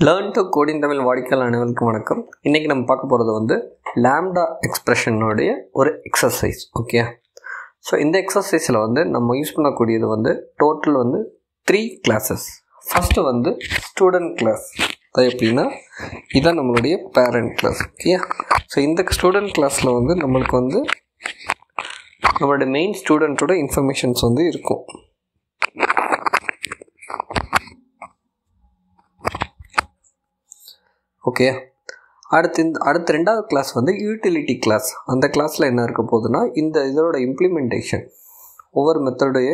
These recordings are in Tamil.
லேர்ன் டு கோடிங் தமிழ் வாடிக்கையாளர் அனைவருக்கும் வணக்கம். இன்றைக்கி நம்ம பார்க்க போகிறது வந்து லாம்டா எக்ஸ்பிரஷனுடைய ஒரு எக்ஸசைஸ். ஓகே, ஸோ இந்த எக்ஸசைஸில் வந்து நம்ம யூஸ் பண்ணக்கூடியது வந்து டோட்டல் வந்து 3 கிளாஸஸ். ஃபஸ்ட்டு வந்து ஸ்டூடெண்ட் கிளாஸ். அது எப்படின்னா இதுதான் நம்மளுடைய பேரண்ட் கிளாஸ். ஓகே, ஸோ இந்த ஸ்டூடெண்ட் கிளாஸில் வந்து நம்மளுக்கு வந்து நம்மளுடைய மெயின் ஸ்டூடெண்ட்டோட இன்ஃபர்மேஷன்ஸ் வந்து இருக்கும். ஓகே, அடுத்த ரெண்டாவது கிளாஸ் வந்து யூட்டிலிட்டி கிளாஸ். அந்த கிளாஸில் என்ன இருக்க போகுதுன்னா இதோட இம்ப்ளிமெண்டேஷன் ஒவ்வொரு மெத்தடுடைய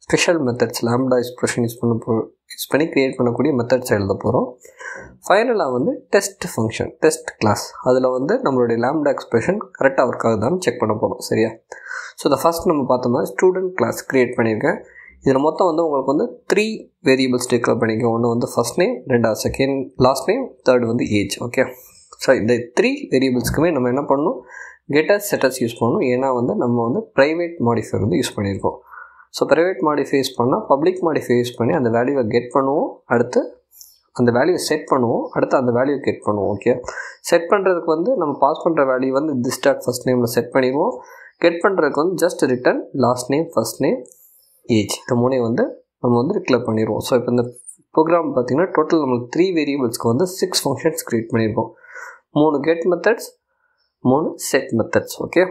special methods lambda expression use பண்ணி க்ரியேட் பண்ணக்கூடிய மெத்தட்ஸ் எழுத போகிறோம். ஃபைனலாக வந்து டெஸ்ட் கிளாஸ். அதில் வந்து நம்மளுடைய லாம்டா எக்ஸ்பிரஷன் கரெக்டாக ஒர்க் ஆகுதான்னு செக் பண்ண போகிறோம். சரியா? ஸோ இதை ஃபஸ்ட் நம்ம பார்த்தோம்னா ஸ்டூடெண்ட் கிளாஸ் க்ரியேட் பண்ணியிருக்கேன். இதில் மொத்தம் வந்து உங்களுக்கு வந்து 3 வேரியபிள்ஸ் டிக்ளேர் பண்ணிக்கோங்க. ஒன்று வந்து ஃபஸ்ட் நேம், ரெண்டாவது செகண்ட் லாஸ்ட் நேம், தேர்ட் வந்து ஏஜ். ஓகே, ஸோ இந்த 3 வேரியபிள்ஸ்க்குமே நம்ம என்ன பண்ணணும், கெட்டர்ஸ் செட்டர்ஸ் யூஸ் பண்ணணும். ஏன்னா வந்து நம்ம வந்து ப்ரைவேட் மாடிஃபையர் வந்து யூஸ் பண்ணியிருக்கோம். ஸோ ப்ரைவேட் மாடிஃபை யூஸ் பண்ணால் பப்ளிக் மாடிஃபை யூஸ் பண்ணி அந்த வேல்யூவை கெட் பண்ணுவோம், அடுத்து அந்த வேல்யூவை செட் பண்ணுவோம், அடுத்து அந்த வேல்யூவை கெட் பண்ணுவோம். ஓகே, செட் பண்ணுறதுக்கு வந்து நம்ம பாஸ் பண்ணுற வேல்யூ வந்து திஸ் டாட் ஃபஸ்ட் நேமில் செட் பண்ணிடுவோம். கெட் பண்ணுறதுக்கு வந்து just return last name, first name, age. இந்த மூணையும் வந்து நம்ம வந்து டிக்ளேர் பண்ணிடுவோம். ஸோ இப்போ இந்த ப்ரோக்ராம் பார்த்திங்கன்னா டோட்டல் நம்மளுக்கு 3 வேரியபிள்ஸ்க்கு வந்து 6 ஃபங்க்ஷன்ஸ் க்ரியேட் பண்ணியிருக்கோம். 3 get methods, 3 set methods. Okay,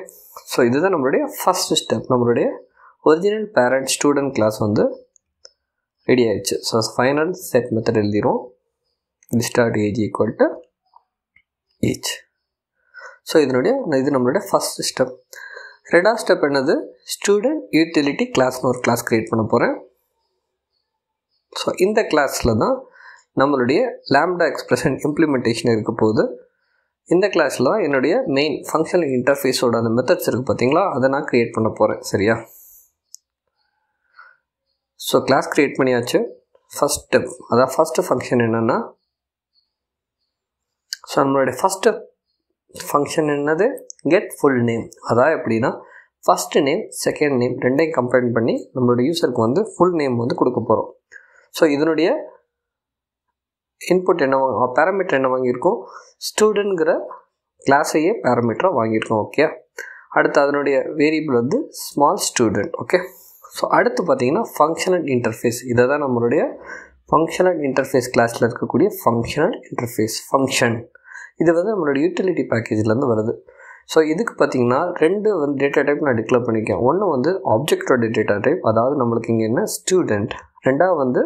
so இதுதான் நம்மளுடைய ஃபஸ்ட் ஸ்டெப். நம்மளுடைய ஒரிஜினல் பேரண்ட் ஸ்டூடெண்ட் கிளாஸ் வந்து ரெடி ஆயிடுச்சு. ஸோ ஃபைனல் செட் மெத்தட் எழுதிடும். Start age equal to age. So இது நம்மளுடைய ஃபஸ்ட் ஸ்டெப். ரெண்டாவது ஸ்டெப் என்னது, ஸ்டூடெண்ட் யூட்டிலிட்டி கிளாஸ்னு ஒரு கிளாஸ் க்ரியேட் பண்ண போகிறேன். ஸோ இந்த கிளாஸில் தான் நம்மளுடைய லாம்டா எக்ஸ்பிரஷன் இம்ப்ளிமெண்டேஷன் இருக்க போகுது. இந்த கிளாஸில் தான் என்னுடைய மெயின் ஃபங்க்ஷனல் இன்டர்ஃபேஸோட அந்த மெத்தட்ஸ் இருக்குது பார்த்தீங்களா, அதை நான் க்ரியேட் பண்ண போகிறேன். சரியா? ஸோ கிளாஸ் க்ரியேட் பண்ணியாச்சு. ஃபஸ்ட் ஸ்டெப், அதான் ஃபஸ்ட்டு ஃபங்க்ஷன் என்னென்னா, ஸோ நம்மளுடைய ஃபஸ்ட்டு ஃபங்க்ஷன் என்னது, கெட் ஃபுல் நேம். அதான் எப்படின்னா ஃபஸ்ட்டு நேம் செகண்ட் நேம் ரெண்டையும் கம்பைன் பண்ணி நம்மளோட யூசருக்கு வந்து ஃபுல் நேம் வந்து கொடுக்க போகிறோம். ஸோ இதனுடைய இன்புட் என்ன, பேராமீட்டர் என்ன வாங்கியிருக்கோம், ஸ்டூடெண்ட்ங்கிற கிளாஸையே பேராமீட்டராக வாங்கியிருக்கோம். ஓகே, அடுத்து அதனுடைய வேரியபிள் வந்து ஸ்மால் ஸ்டூடெண்ட். ஓகே, ஸோ அடுத்து பார்த்தீங்கன்னா ஃபங்க்ஷனல் இன்டர்ஃபேஸ். இதை தான் நம்மளுடைய ஃபங்க்ஷனல் இன்டர்ஃபேஸ் கிளாஸில் இருக்கக்கூடிய ஃபங்க்ஷனல் இன்டர்ஃபேஸ் ஃபங்க்ஷன். இது வந்து நம்மளோட யூட்டிலிட்டி பேக்கேஜ்லேருந்து வருது. ஸோ இதுக்கு பார்த்திங்கன்னா 2 வந்து டேட்டா டைப் நான் டிக்ளேர் பண்ணியிருக்கேன். ஒன்று வந்து ஆப்ஜெக்டோட டேட்டா டைப், அதாவது நம்மளுக்கு இங்கே என்ன ஸ்டூடெண்ட். ரெண்டாவது வந்து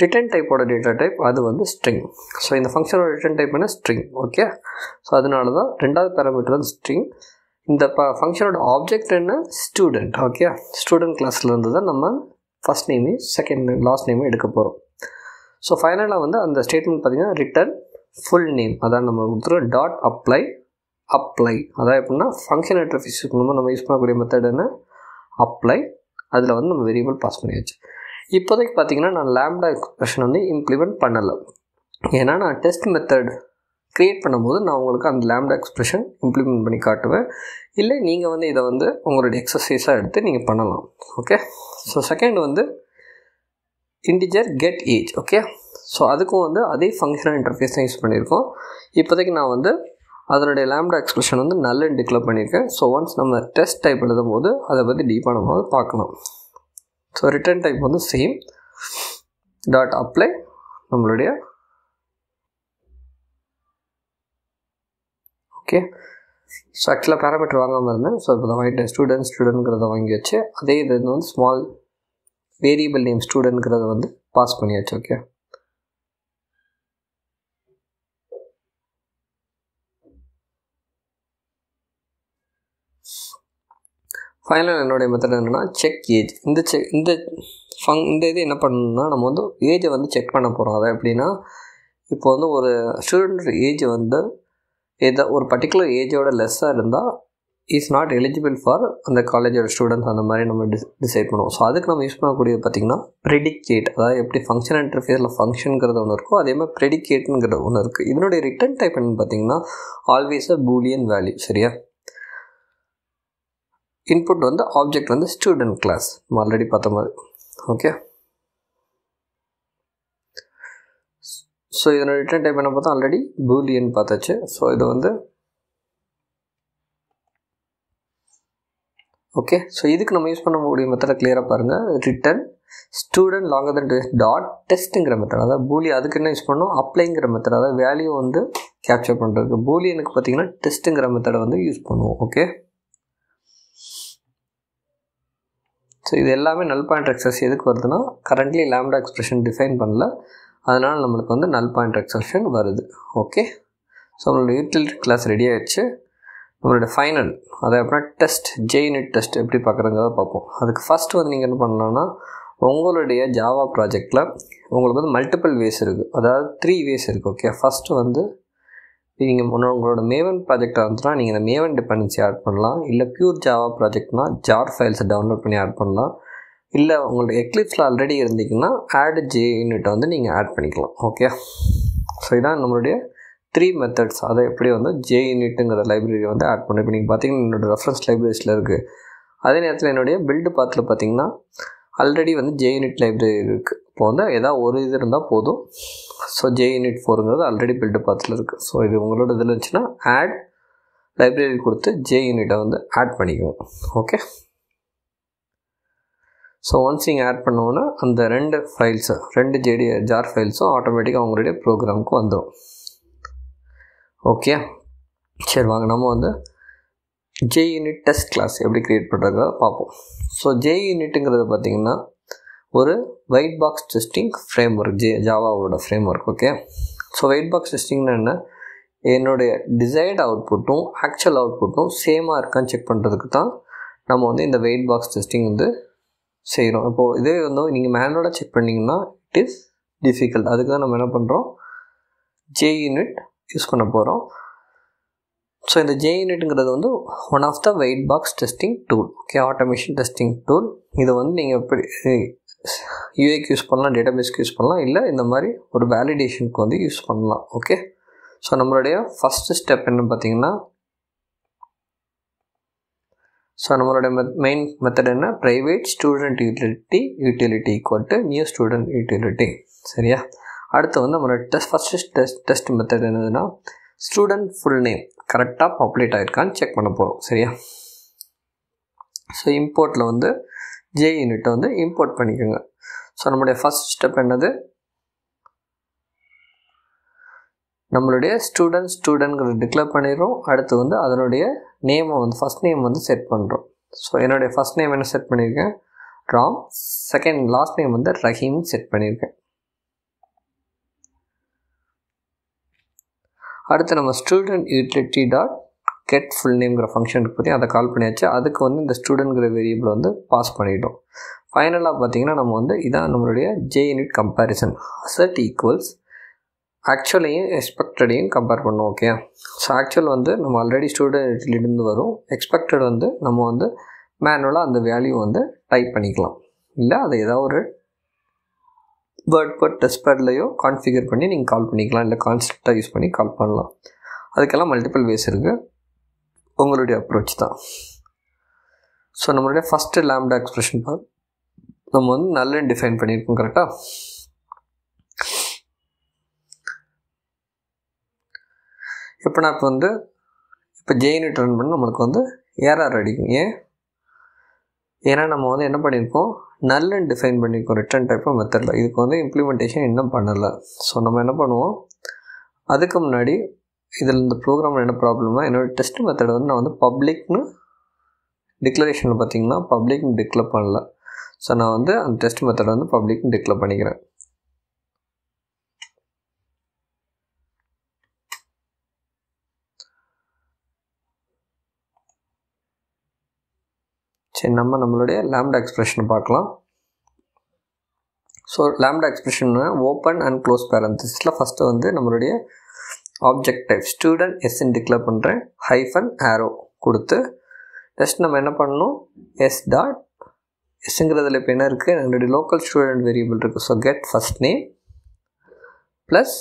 ரிட்டன் டைப்போட டேட்டா டைப், அது வந்து ஸ்ட்ரிங். ஸோ இந்த ஃபங்க்ஷனோட ரிட்டன் டைப் என்ன ஸ்ட்ரிங். ஓகே, ஸோ அதனால தான் ரெண்டாவது பேராமீட்டர் வந்து ஸ்ட்ரிங். இந்த ஃபங்க்ஷனோட ஆப்ஜெக்ட் என்ன ஸ்டூடெண்ட். ஓகே, ஸ்டூடெண்ட் கிளாஸ்லேருந்து தான் நம்ம ஃபஸ்ட் நேமையும் செகண்ட் நேம் லாஸ்ட் நேமையும் எடுக்க போகிறோம். ஸோ ஃபைனலாக வந்து அந்த ஸ்டேட்மெண்ட் பார்த்திங்கன்னா ரிட்டன் ஃபுல் நேம். அதான் நம்ம கொடுத்துருவோம் டாட் அப்ளை. அதான் எப்படின்னா ஃபங்க்ஷன் இன்டர்ஃபேஸ் நம்ம யூஸ் பண்ணக்கூடிய மெத்தட் என்ன அப்ளை. அதில் வந்து நம்ம வேரியபிள் பாஸ் பண்ணியாச்சு. இப்போதைக்கு பார்த்திங்கன்னா நான் லாம்டா எக்ஸ்பிரஷன் வந்து இம்ப்ளிமெண்ட் பண்ணலை. ஏன்னா நான் டெஸ்ட் மெத்தட் க்ரியேட் பண்ணும்போது நான் உங்களுக்கு அந்த லாம்டா எக்ஸ்பிரஷன் இம்ப்ளிமெண்ட் பண்ணி காட்டுவேன். இல்லை நீங்கள் வந்து இதை வந்து உங்களுடைய எக்ஸசைஸாக எடுத்து நீங்கள் பண்ணலாம். ஓகே, ஸோ செகண்ட் வந்து integer get age. Okay, so அதுக்கும் வந்து அதே ஃபங்க்ஷனல் இன்டர்ஃபேஸ் தான் யூஸ் பண்ணியிருக்கோம். இப்போதைக்கு நான் வந்து அதனுடைய லாம்டா எக்ஸ்பிரஷன் வந்து நல்லன்னு டிக்ளேர் பண்ணியிருக்கேன். ஸோ ஒன்ஸ் நம்ம டெஸ்ட் டைப் எழுதும் போது அதை பற்றி டீப்பாக நம்ம பார்க்கலாம். ஸோ ரிட்டன் டைப் வந்து சேம் டாட் அப்ளை நம்மளுடைய. ஓகே, ஸோ ஆக்சுவலாக பேராமீட்டர் வாங்காமல் இருந்தேன். ஸோ இப்போ தான் வாங்கிட்டேன். ஸ்டூடெண்ட்ங்கிறத வாங்கி வச்சு அதே இது வந்து ஸ்மால் வேரியபிள் நேம் ஸ்டூடெண்ட்ங்கிறத வந்து பாஸ் பண்ணியாச்சு. ஓகே, ஃபைனல் என்னுடைய மெத்தட் என்னென்னா செக் ஏஜ். இந்த இது என்ன பண்ணணும்னா நம்ம வந்து ஏஜை வந்து செக் பண்ண போகிறோம். அதை எப்படின்னா இப்போ வந்து ஒரு ஸ்டூடெண்ட் ஏஜ் வந்து ஒரு பர்டிகுலர் ஏஜோட லெஸ்ஸாக இருந்தால் இஸ் நாட் எலிஜிபிள் ஃபார் அந்த காலேஜோட ஸ்டூடெண்ட்ஸ், அந்த மாதிரி நம்ம டிசைட் பண்ணுவோம். ஸோ அதுக்கு நம்ம யூஸ் பண்ணக்கூடியது பார்த்திங்கன்னா ப்ரெடிகேட். அதாவது எப்படி ஃபங்க்ஷன் இன்டர்ஃபேஸில் ஃபங்க்ஷனுங்கிறது ஒன்று இருக்கும், அதே மாதிரி ப்ரெடிகேட்டுங்கிறது ஒன்று இருக்குது. இதனுடைய ரிட்டன் டைப் என்னன்னு பார்த்திங்கன்னா ஆல்வேஸ் அ பூலியன் வேல்யூ. சரியா? இன்புட் வந்து ஆப்ஜெக்ட் வந்து ஸ்டூடெண்ட் கிளாஸ் நம்ம ஆல்ரெடி பார்த்த மாதிரி. ஓகே, ஸோ இதனோட ரிட்டர்ன் டைப் என்ன பார்த்தா ஆல்ரெடி பூலியன் பார்த்தாச்சு. ஸோ இது வந்து ஓகே. ஸோ இதுக்கு நம்ம யூஸ் பண்ணக்கூடிய மெத்தடை கிளியராக பாருங்கள். ரிட்டன் ஸ்டூடெண்ட் லாங்கர் தென் டாட் டெஸ்ட்டுங்கிற மெத்தட், அதாவது பூலி அதுக்கு என்ன யூஸ் பண்ணோம், அப்ளைங்கிற மெத்தட், அதாவது வேல்யூ வந்து கேப்சர் பண்ணுறதுக்கு. பூலியனுக்கு பார்த்தீங்கன்னா டெஸ்ட்டுங்கிற மெத்தடை வந்து யூஸ் பண்ணுவோம். ஓகே. ஸோ இது எல்லாமே நல் பாயிண்ட் எக்ஸப்ஷன் எதுக்கு வருதுன்னா, கரண்ட்லி லாம்டா எக்ஸ்பிரஷன் டிஃபைன் பண்ணல, அதனால் நம்மளுக்கு வந்து நல் பாயிண்ட் எக்ஸப்ஷன் வருது. ஓகே. ஸோ நம்மளோட யூட்டிலிட்டி கிளாஸ் ரெடி ஆகிடுச்சு. நம்மளோட ஃபைனல் அதை அப்படின்னா டெஸ்ட், ஜேயூனிட் டெஸ்ட் எப்படி பார்க்குறங்கிறத பார்ப்போம். அதுக்கு ஃபஸ்ட்டு வந்து நீங்கள் என்ன பண்ணலான்னா, உங்களுடைய ஜாவா ப்ராஜெக்டில் உங்களுக்கு வந்து மல்டிபிள் வேஸ் இருக்குது, அதாவது 3 வேஸ் இருக்குது. ஓகே. ஃபஸ்ட்டு வந்து நீங்கள் உங்களோட மேவன் ப்ராஜெக்டாக இருந்துச்சுன்னா நீங்கள் இந்த மேவன் டிபெண்டன்சி ஆட் பண்ணலாம், இல்லை பியூர் ஜாவா ப்ராஜெக்ட்னா ஜார் ஃபைல்ஸை டவுன்லோட் பண்ணி ஆட் பண்ணலாம், இல்லை உங்களோட எக்லிப்ஸில் ஆல்ரெடி இருந்தீங்கன்னா ஆட் ஜேயூனிட்டை வந்து நீங்கள் ஆட் பண்ணிக்கலாம். ஓகே. ஸோ இதான் நம்மளுடைய 3 மெத்தட்ஸ். அதை எப்படி வந்து ஜேயூனிட்டுங்கிற லைப்ரரி வந்து ஆட் பண்ணி, இப்போ நீங்கள் பார்த்தீங்கன்னா என்னோடய ரெஃபரன்ஸ் லைப்ரரிஸில் இருக்குது. அதே நேரத்தில் என்னுடைய பில்டு பாத்தில் பார்த்தீங்கன்னா ஆல்ரெடி வந்து ஜேயூனிட் லைப்ரரி இருக்குது. இப்போ வந்து ஏதாவது ஒரு இது இருந்தால் போதும். ஸோ ஜேயூனிட் 4ங்கிறது ஆல்ரெடி பில்டு பாத்தில் இருக்குது. ஸோ இது உங்களோட இதில் இருந்துச்சுன்னா ஆட் லைப்ரரி கொடுத்து ஜேயூனிட்டை வந்து ஆட் பண்ணிக்குவோம். ஓகே. ஸோ ஒன்ஸ் நீங்கள் ஆட் பண்ணோன்னா அந்த 2 ஃபைல்ஸு 2 ஜார் ஃபைல்ஸும் ஆட்டோமேட்டிக்காக உங்களுடைய ப்ரோக்ராமுக்கு வந்துடும். ஓகே. சரி வாங்க நம்ம வந்து ஜேயூனிட் டெஸ்ட் கிளாஸ் எப்படி க்ரியேட் பண்ணுறத பார்ப்போம். ஸோ ஜேயூனிட்டுங்கிறது பார்த்திங்கன்னா ஒரு white box testing framework, ஜாவாவோட framework. Okay. So white box டெஸ்டிங்னா என்ன, என்னுடைய டிசைர்டு அவுட்புட்டும் ஆக்சுவல் அவுட்புட்டும் சேமாக இருக்கான்னு செக் பண்ணுறதுக்கு தான் நம்ம வந்து இந்த வெயிட் பாக்ஸ் டெஸ்டிங் வந்து செய்கிறோம். இப்போது இதே வந்து நீங்கள் மேனுவலாக செக் பண்ணிங்கன்னா இட் இஸ் டிஃபிகல்ட். அதுக்கு தான் நம்ம என்ன பண்ணுறோம், ஜேயூனிட் யூஸ் பண்ண போகிறோம். ஸோ இந்த ஜேயூனிட்டுங்கிறது வந்து one of the white box testing tool. Okay. Automation testing tool. இதை வந்து நீங்கள் எப்படி யூஏக்கு யூஸ் பண்ணலாம், டேட்டாபேஸ்க்கு யூஸ் பண்ணலாம், இல்லை இந்த மாதிரி ஒரு வேலிடேஷனுக்கு வந்து யூஸ் பண்ணலாம். ஓகே. ஸோ நம்மளுடைய ஃபஸ்ட்டு ஸ்டெப் என்ன பார்த்தீங்கன்னா, ஸோ நம்மளுடைய மெயின் மெத்தட் என்ன, private student utility equal to new student utility. சரியா. அடுத்து வந்து நம்மளோட ஃபஸ்ட்டு டெஸ்ட் மெத்தட் என்னதுன்னா, ஸ்டூடெண்ட் ஃபுல் நேம் கரெக்டாக பாப்புலேட் ஆகிருக்கான்னு செக் பண்ண போகிறோம். சரியா. ஸோ இம்போர்ட்டில் வந்து ஜேயூனிட்டை வந்து இம்போர்ட் பண்ணிக்கோங்க. ஸோ நம்மளுடைய ஃபஸ்ட் ஸ்டெப் என்னது, நம்மளுடைய ஸ்டூடெண்ட்ங்கிறத டிக்ளேர் பண்ணிடுறோம். அடுத்து வந்து அதனுடைய நேமை வந்து ஃபஸ்ட் நேம் வந்து செட் பண்ணுறோம். ஸோ என்னுடைய ஃபஸ்ட் நேம் என்ன செட் பண்ணியிருக்கேன், ராம். செகண்ட் லாஸ்ட் நேம் வந்து ரஹீம் செட் பண்ணியிருக்கேன். அடுத்து நம்ம student utility dot get full நேம்ங்கிற ஃபங்க்ஷன் பற்றி அதை கால் பண்ணியாச்சு. அதுக்கு வந்து இந்த ஸ்டூடெண்ட்ங்கிற வேரியபிள் வந்து பாஸ் பண்ணிட்டோம். ஃபைனலாக பார்த்தீங்கன்னா நம்ம வந்து இதான் நம்மளுடைய ஜேயூனிட் கம்பேரிசன், அசட் ஈக்குவல்ஸ் ஆக்சுவலையும் எக்ஸ்பெக்டடையும் கம்பேர் பண்ணோம். ஓகே. ஸோ ஆக்சுவல் வந்து நம்ம ஆல்ரெடி ஸ்டூடெண்ட் யூட்டிலிட்டிலேருந்து வரும், எக்ஸ்பெக்டட் வந்து நம்ம வந்து மேனுவலாக அந்த வேல்யூ வந்து டைப் பண்ணிக்கலாம், இல்லை அதை ஏதாவது ஒரு வேர்ட் டெஸ்ட் பேட்லையோ கான்ஃபிகர் பண்ணி நீங்கள் கால் பண்ணிக்கலாம், இல்லை கான்செப்டாக யூஸ் பண்ணி கால் பண்ணலாம். அதுக்கெல்லாம் மல்டிபிள் வேஸ் இருக்குது, உங்களுடைய அப்ரோச் தான். ஸோ நம்மளுடைய ஃபஸ்ட்டு லாம்டா எக்ஸ்பிரஷன் நம்ம வந்து நல்ல டிஃபைன் பண்ணியிருக்கோம். கரெக்டாக. இப்போ நான் இப்போ ஜேயூனிட் ரன் பண்ண நம்மளுக்கு வந்து ஏரர் அடிக்கும். ஏன்னா நம்ம வந்து என்ன பண்ணியிருக்கோம், நல்லன்னு டிஃபைன் பண்ணியிருக்கோம் ரிட்டர்ன் டைப் ஆஃப் மெத்தடில். இதுக்கு வந்து இம்ப்ளிமெண்டேஷன் இன்னும் பண்ணலை. ஸோ நம்ம என்ன பண்ணுவோம், அதுக்கு முன்னாடி இதில் இந்த ப்ரோக்ராமில் என்ன ப்ராப்ளம்னா, என்னோடய டெஸ்ட் மெத்தடை வந்து நான் வந்து பப்ளிக்னு டிக்ளரேஷனில் பார்த்தீங்கன்னா பப்ளிக்னு டிக்ளேர் பண்ணல. ஸோ நான் வந்து அந்த டெஸ்ட் மெத்தடை வந்து பப்ளிக்னு டிக்ளேர் பண்ணிக்கிறேன். சரி, நம்மளுடைய லாம்டா எக்ஸ்பிரஷனை பார்க்கலாம். So lambda expression open and close பேரந்தசிஸில் ஃபஸ்ட்டு வந்து நம்மளுடைய ஆப்ஜெக்ட் டைப் ஸ்டூடெண்ட் எஸ்ன்னு டிக்ளேர் பண்ணுறேன், ஹைஃபன் ஆரோ கொடுத்து ஜஸ்ட் நம்ம என்ன பண்ணணும், எஸ் டாட் எஸ்ங்கிறதுல இப்போ என்ன இருக்குது, என்னுடைய லோக்கல் ஸ்டூடெண்ட் வேரியபிள் இருக்குது. So get first name plus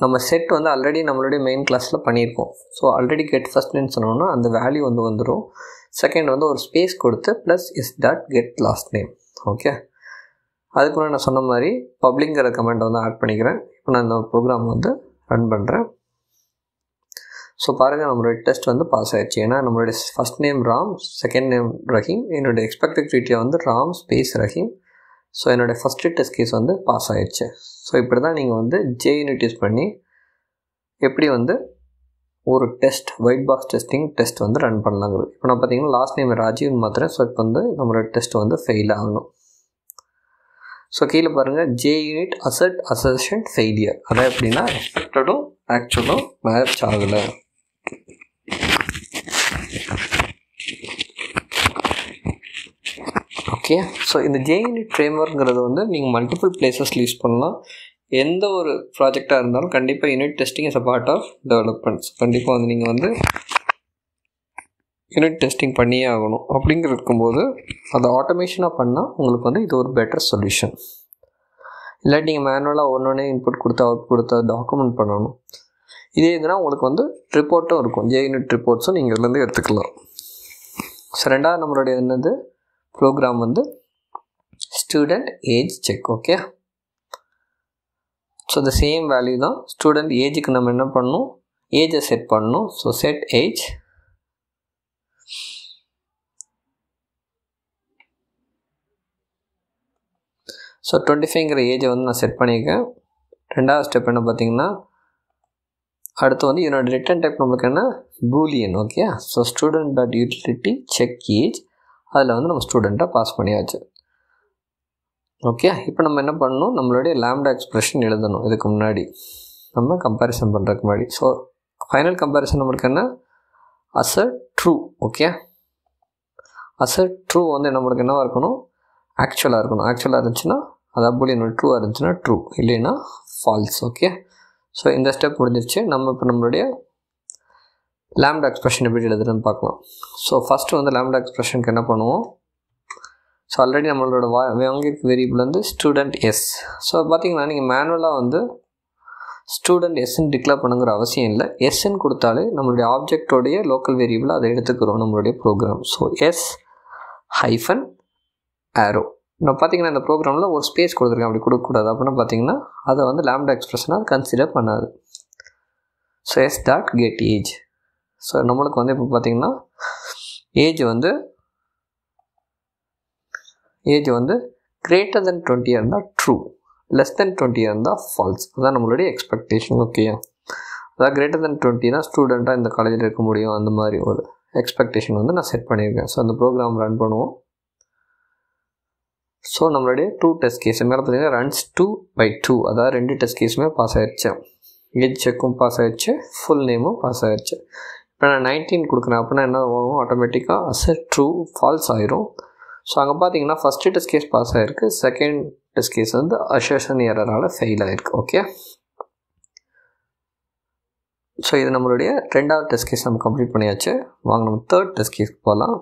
நம்ம செட் வந்து ஆல்ரெடி நம்மளுடைய மெயின் கிளாஸில் பண்ணியிருக்கோம். So already get first name சொன்னோன்னா அந்த வேல்யூ வந்து வந்துடும். செகண்ட் வந்து ஒரு ஸ்பேஸ் கொடுத்து plus s dot get last name. Okay. அதுக்கு நான் சொன்ன மாதிரி பப்ளிங்கிற கமெண்ட் வந்து ஆட் பண்ணிக்கிறேன். இப்போ நான் இந்த ப்ரோக்ராம் வந்து ரன் பண்ணுறேன். ஸோ பாருங்கள், நம்மளுடைய டெஸ்ட் வந்து பாஸ் ஆகிடுச்சு. ஏன்னா நம்மளுடைய first name Ram, second name Rahim, என்னுடைய எக்ஸ்பெக்டட் க்ரைட்டீரியா வந்து ராம் ஸ்பேஸ் ரஹீம். ஸோ என்னுடைய ஃபஸ்ட்டு டெஸ்ட் கேஸ் வந்து பாஸ் ஆகிடுச்சு. ஸோ இப்படி தான் நீங்கள் வந்து JUnit யூஸ் பண்ணி எப்படி வந்து ஒரு test white box testing test வந்து ரன் பண்ணலாங்கிறது. இப்போ நான் பார்த்தீங்கன்னா லாஸ்ட் நேம் ராஜீவ்னு மாத்திரம். ஸோ இப்போ வந்து நம்மளோட டெஸ்ட் வந்து ஃபெயில் ஆகணும். ஸோ கீழே பாருங்கள், JUnit அசட் அசர்ஷன் ஃபெயிலியர். அதான் எப்படின்னா எக்ஸ்பெக்டடும் ஆக்சுவலும் மேட்ச் ஆகலை. ஓகே, ஸோ இந்த JUnit ஃப்ரேம்வொர்க்ங்கிறது வந்து நீங்கள் மல்டிபிள் பிளேசஸில் யூஸ் பண்ணலாம். எந்த ஒரு ப்ராஜெக்டாக இருந்தாலும் கண்டிப்பாக unit testing is a part of developments. கண்டிப்பாக வந்து நீங்கள் வந்து யூனிட் டெஸ்டிங் பண்ணியே ஆகணும். அப்படிங்கிற இருக்கும்போது அதை ஆட்டோமேஷனாக பண்ணால் உங்களுக்கு வந்து இது ஒரு பெட்டர் சொல்யூஷன். இல்லாட்டி நீங்கள் மேனுவலாக ஒன்று இன்புட் கொடுத்து அவுட் கொடுத்து டாக்குமெண்ட் பண்ணணும். இதே இதுனால் உங்களுக்கு வந்து ரிப்போர்ட்டும் இருக்கும். JUnit ரிப்போர்ட்ஸும் நீங்கள் இதுலேருந்து எடுத்துக்கலாம். ஸோ ரெண்டாவது நம்மளுடைய என்னது ப்ரோக்ராம் வந்து student age check. Okay, so the same value தான். ஸ்டூடெண்ட் ஏஜுக்கு நம்ம என்ன பண்ணணும், ஏஜை செட் பண்ணணும். So set age. ஸோ 25ங்கிற ஏஜை வந்து நான் செட் பண்ணியிருக்கேன். ரெண்டாவது ஸ்டெப் என்ன பார்த்தீங்கன்னா, அடுத்து வந்து என்னோட ரிட்டர்ன் டைப் நம்மளுக்கு என்ன Boolean. Okay, so student dot utility check age. அதில் வந்து நம்ம ஸ்டூடெண்ட்டை பாஸ் பண்ணியாச்சு. ஓகே, இப்போ நம்ம என்ன பண்ணணும், நம்மளுடைய லாம்டா எக்ஸ்பிரஷன் எழுதணும். இதுக்கு முன்னாடி நம்ம கம்பேரிசன் பண்ணுறதுக்கு முன்னாடி. ஸோ ஃபைனல் கம்பேரிசன் நம்மளுக்கு என்ன asset true. Okay, asset true வந்து நம்மளுக்கு என்னவாக இருக்கணும், ஆக்சுவலாக இருக்கணும். ஆக்சுவலாக இருந்துச்சுன்னா அது பூலியன், ட்ரூவாக இருந்துச்சுன்னா ட்ரூ, இல்லைன்னா ஃபால்ஸ். ஓகே, ஸோ இந்த ஸ்டெப் முடிஞ்சிருச்சு. நம்ம இப்போ நம்மளுடைய லாம்டா எக்ஸ்பிரஷன் எப்படி எழுதுறதுன்னு பார்க்கலாம். ஸோ ஃபஸ்ட்டு வந்து லாம்டா எக்ஸ்பிரஷனுக்கு என்ன பண்ணுவோம், ஸோ ஆல்ரெடி நம்மளோட வாங்கியிருக்க வேரியபிள் வந்து ஸ்டூடெண்ட் எஸ். ஸோ பார்த்தீங்கன்னா நீங்கள் மேனுவலாக வந்து ஸ்டூடெண்ட் எஸ்ன்னு டிக்ளேர் பண்ணுங்கிற அவசியம் இல்லை. எஸ்ன்னு கொடுத்தாலே நம்மளுடைய ஆப்ஜெக்டோடைய லோக்கல் வேரியபிள் அதை எடுத்துக்கிறோம் நம்மளுடைய ப்ரோக்ராம். ஸோ எஸ் ஹைஃபன் ஆரோ. நான் பார்த்தீங்கன்னா இந்த ப்ரோக்ராமில் ஒரு ஸ்பேஸ் கொடுத்துருக்கேன், அப்படி கொடுக்கக்கூடாது. அப்படின்னா பார்த்தீங்கன்னா அதை வந்து லாம்டா எக்ஸ்பிரஷனாக கன்சிடர் பண்ணாது. So s dot get age. So நம்மளுக்கு வந்து இப்போ பார்த்தீங்கன்னா ஏஜ் வந்து greater than 20 இருந்தால் ட்ரூ, less than 20 இருந்தால் ஃபால்ஸ். அதுதான் நம்மளுடைய எக்ஸ்பெக்டேஷன். ஓகே, அதாவது greater than 20னா ஸ்டூடெண்ட்டாக இந்த காலேஜில் இருக்க முடியும், அந்த மாதிரி ஒரு எக்ஸ்பெக்டேஷன் வந்து நான் செட் பண்ணியிருக்கேன். ஸோ அந்த ப்ரோக்ராம் ரன் பண்ணுவோம். ஸோ நம்மளுடைய 2 டெஸ்ட் கேஸ் மேலே பார்த்தீங்கன்னா ரன்ஸ் 2/2, அதாவது 2 டெஸ்ட் கேஸுமே பாஸ் ஆகிடுச்சு. ஏஜ் செக்கும் பாஸ் ஆகிடுச்சு, ஃபுல் நேமும் பாஸ் ஆகிடுச்சு. இப்போ நான் 19 கொடுக்குறேன். அப்படின்னா என்ன ஆகும், ஆட்டோமேட்டிக்காக அசட் ட்ரூ ஃபால்ஸ் ஆயிரும். ஸோ அங்கே பார்த்தீங்கன்னா ஃபஸ்ட்டு டெஸ்ட் கேஸ் பாஸ் ஆகிருக்கு, செகண்ட் டெஸ்ட் கேஸ் வந்து அசர்ஷன் எரரால் ஃபெயில் ஆகிருக்கு. ஓகே, ஸோ இது நம்மளுடைய ரெண்டாவது டெஸ்ட் கேஸ் நம்ம கம்ப்ளீட் பண்ணியாச்சு. வாங்க நம்ம தேர்ட் டெஸ்ட் கேஸ்க்கு போகலாம்.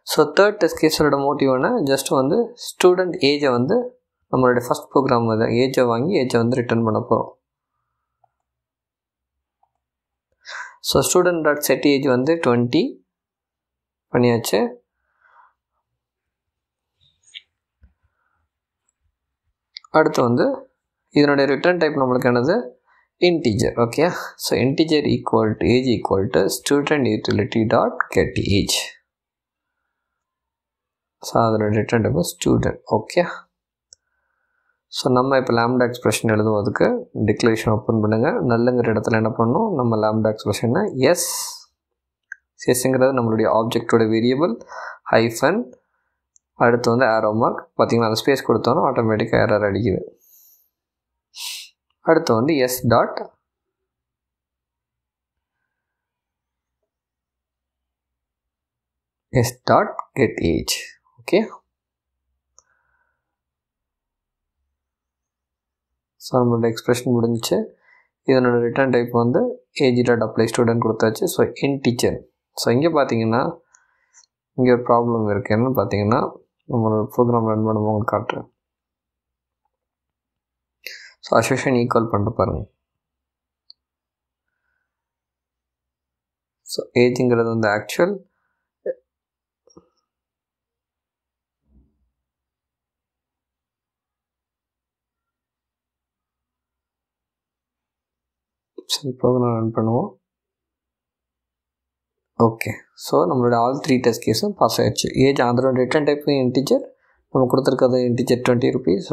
ஸோ தேர்ட் டெஸ்ட் கேஸோட மோட்டிவ் என்ன, ஜஸ்ட் வந்து ஸ்டூடெண்ட் ஏஜை வந்து நம்மளுடைய ஃபஸ்ட் ப்ரோக்ராம் வந்து ஏஜை வாங்கி ஏஜை வந்து ரிட்டர்ன் பண்ண போகிறோம். So student dot set age வந்து 20 பண்ணியாச்சு. அடுத்து வந்து இதனுடைய ரிட்டர்ன் டைப் நம்மளுக்கு என்னது integer. Okay, so integer equal to age equal to student utility dot get age. So அதோட return type student. Okay, so நம்ம இப்போ லாம்டா எக்ஸ்பிரஷன் எழுதுவதுக்கு டிக்ளரேஷன் ஓப்பன் பண்ணுங்கள். நல்லங்கிற இடத்துல என்ன பண்ணணும், நம்ம லாம்டா எக்ஸ்பிரஷனை எஸ்ங்கிறது நம்மளுடைய ஆப்ஜெக்டோட வேரியபிள் ஹைஃபன், அடுத்து வந்து ஆரோ மார்க். பார்த்திங்கன்னா அந்த ஸ்பேஸ் கொடுத்தோன்னா ஆட்டோமேட்டிக்காக எரர் அடிக்குது. அடுத்து வந்து s dot get age. Okay, so நம்மளோட எக்ஸ்பிரஷன் முடிஞ்சிச்சு. இதனோட ரிட்டர்ன் டைப் வந்து ஏஜ் டாட் அப்ளை ஸ்டூடெண்ட் கொடுத்தாச்சு. So integer. ஸோ இங்கே பார்த்தீங்கன்னா இங்கே ஒரு ப்ராப்ளம் இருக்குது. என்னன்னு பார்த்தீங்கன்னா நம்மளோட ப்ரோக்ராம் ரன் பண்ணும்போது உங்களுக்கு காட்டுறேன். ஸோ அசோஷன் ஈக்குவல் பண்ணிட்டு பாருங்கள். ஸோ ஏஜுங்கிறது வந்து ஆக்சுவல், ப்ரோக்ராம் ரன் பண்ணுவோம். ஓகே, ஸோ நம்மளோட ஆல் 3 டெஸ்ட் கேஸும் பாஸ் ஆகிடுச்சு. ஏஜ் அதோட ரிட்டர்ன் டைப் இன்டிஜர், நம்ம கொடுத்துருக்கிறது இன்டிஜர் 20 rupees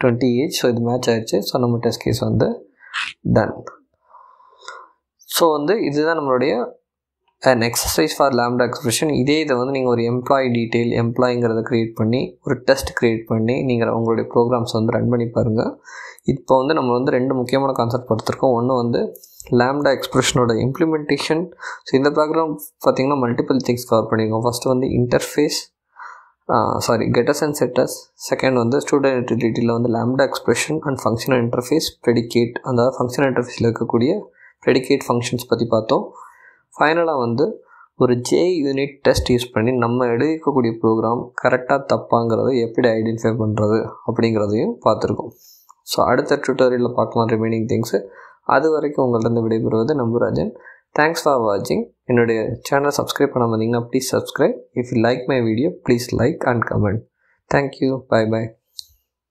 20 ஏஜ். ஸோ இது மேட்ச் ஆகிடுச்சு. ஸோ நம்ம டெஸ்ட் கேஸ் வந்து டன். ஸோ வந்து இதுதான் நம்மளுடைய an exercise for lambda expression. இதே இதை வந்து நீங்கள் ஒரு எம்ப்ளாயி டீட்டெயில் எம்ப்ளாயிங்கிறத க்ரியேட் பண்ணி ஒரு டெஸ்ட் க்ரியேட் பண்ணி நீங்கள் உங்களுடைய ப்ரோக்ராம்ஸ் வந்து ரன் பண்ணி பாருங்கள். இப்போ வந்து நம்ம வந்து 2 முக்கியமான கான்செப்ட் பார்த்துருக்கோம். ஒன்று வந்து லாம்டா எக்ஸ்பிரஷனோட இம்ப்ளிமெண்டேஷன். ஸோ இந்த ப்ரோக்ராம் பார்த்திங்கன்னா மல்டிபிள் திங்ஸ் கவர் பண்ணியிருக்கோம். ஃபஸ்ட்டு வந்து interface getters and setters. Second வந்து ஸ்டூடெண்ட் யூட்டிலிட்டியில் வந்து lambda expression and functional interface predicate, அந்த ஃபங்க்ஷனல் இன்டர்ஃபேஸில் இருக்கக்கூடிய ப்ரெடிகேட் ஃபங்க்ஷன்ஸ் பற்றி பார்த்தோம். ஃபைனலாக வந்து ஒரு JUnit டெஸ்ட் யூஸ் பண்ணி நம்ம எடுக்கக்கூடிய ப்ரோக்ராம் கரெக்டாக தப்பாங்கிறத எப்படி ஐடென்டிஃபை பண்ணுறது அப்படிங்கிறதையும் பார்த்துருக்கோம். ஸோ அடுத்த ட்யூட்டோரியலில் பார்க்கலாம் ரிமைனிங் திங்ஸு. அது வரைக்கும் உங்கள்கிட்ட விடைபெறுவது நம்புராஜன். தேங்க்ஸ் ஃபார் வாட்சிங். என்னுடைய சேனலை சப்ஸ்கிரைப் பண்ணாமல் இருந்தீங்கன்னா please subscribe. If you like my video please like and comment. Thank you. By.